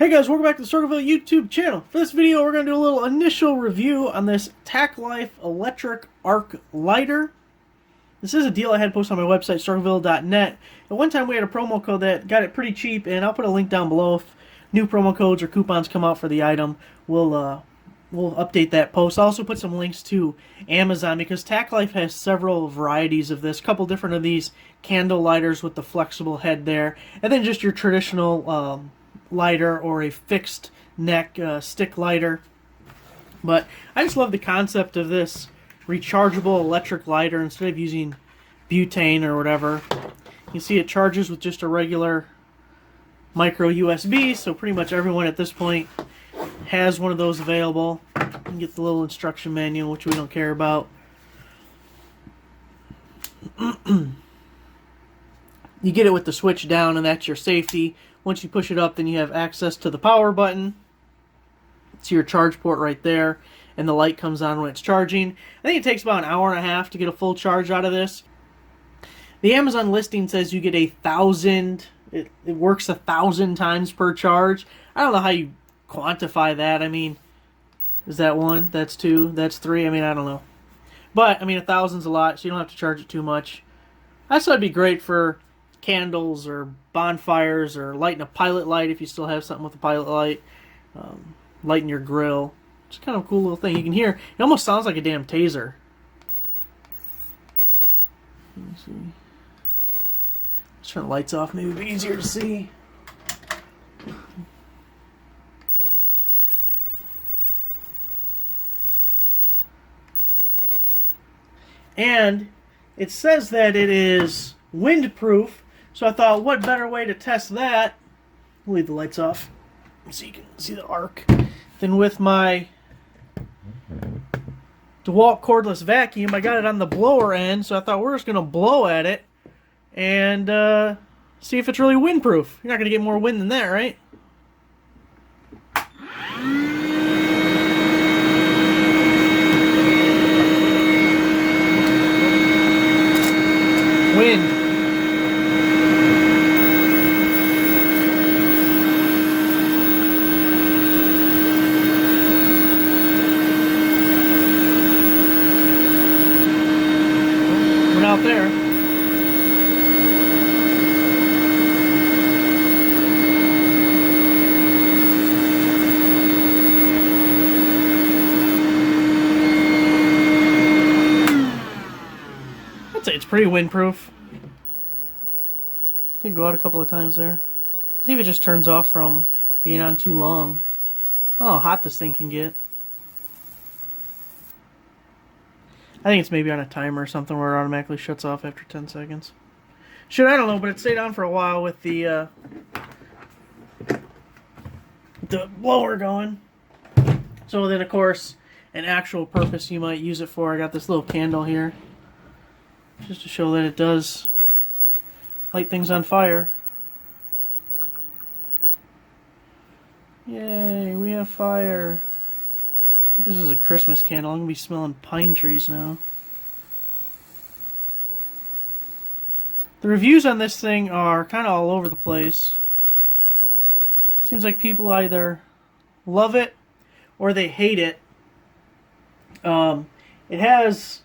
Hey guys, welcome back to the Circleville YouTube channel. For this video, we're going to do a little initial review on this Tacklife Electric Arc Lighter. This is a deal I had posted on my website, circleville.net. At one time we had a promo code that got it pretty cheap, and I'll put a link down below. If new promo codes or coupons come out for the item, we'll update that post. I'll also put some links to Amazon because Tacklife has several varieties of this. A couple different of these candle lighters with the flexible head there, and then just your traditional lighter or a fixed neck stick lighter. But I just love the concept of this rechargeable electric lighter instead of using butane or whatever. You can see it charges with just a regular micro USB, so pretty much everyone at this point has one of those available. You can get the little instruction manual, which we don't care about. You get it with the switch down, and that's your safety. Once you push it up, then you have access to the power button. It's your charge port right there, and the light comes on when it's charging. I think it takes about an hour and a half to get a full charge out of this. The Amazon listing says you get 1,000. It works 1,000 times per charge. I don't know how you quantify that. I mean, is that 1? That's 2? That's 3? I mean, I don't know. But, I mean, 1,000's a lot, so you don't have to charge it too much. I thought it'd be great for candles or bonfires or lighting a pilot light if you still have something with a pilot light. Lighting your grill. It's kind of a cool little thing. You can hear, it almost sounds like a damn taser. Let me see. Let's turn the lights off, maybe it'll be easier to see. And it says that it is windproof, so I thought, what better way to test that? I'll leave the lights off so you can see the arc. Then with my DeWalt cordless vacuum, I got it on the blower end, so I thought we're just going to blow at it and see if it's really windproof. You're not going to get more wind than that, right? Wind. Went out there. I'd say it's pretty windproof. Can go out a couple of times there. See if it just turns off from being on too long. I don't know how hot this thing can get. I think it's maybe on a timer or something where it automatically shuts off after 10 seconds. Should, I don't know, but it stayed on for a while with the blower going. So then, of course, an actual purpose you might use it for. I got this little candle here, just to show that it does light things on fire. Yay, we have fire. This is a Christmas candle. I'm going to be smelling pine trees now. The reviews on this thing are kind of all over the place. Seems like people either love it or they hate it. It has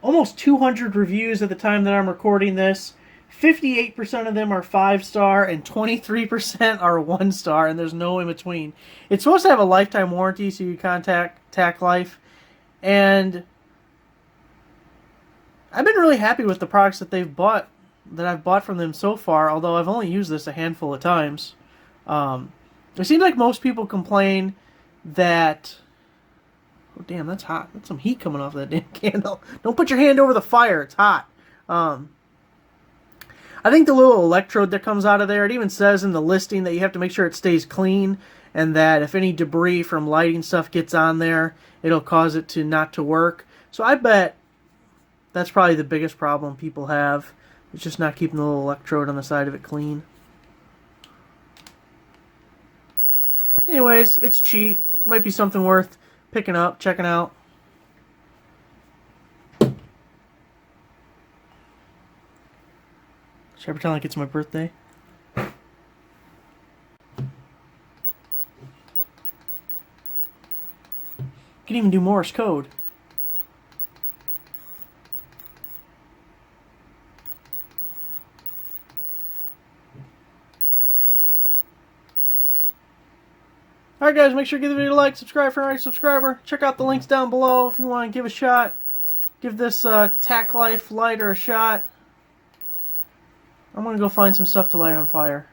almost 200 reviews at the time that I'm recording this. 58% of them are 5-star and 23% are 1-star, and there's no in between. It's supposed to have a lifetime warranty, so you contact Tacklife. And I've been really happy with the products that I've bought from them so far, although I've only used this a handful of times. It seems like most people complain that... Oh, damn, that's hot. That's some heat coming off that damn candle. Don't put your hand over the fire. It's hot. I think the little electrode that comes out of there, it even says in the listing that you have to make sure it stays clean, and that if any debris from lighting stuff gets on there, it'll cause it to not to work. So I bet that's probably the biggest problem people have. It's just not keeping the little electrode on the side of it clean. Anyways, it's cheap. Might be something worth picking up, checking out. Should I pretend like it's my birthday? can even do Morse code. Alright guys, make sure to give the video a like, subscribe for a subscriber. Check out the links down below if you want to give a shot. Give this Tacklife lighter a shot. I'm going to go find some stuff to light on fire.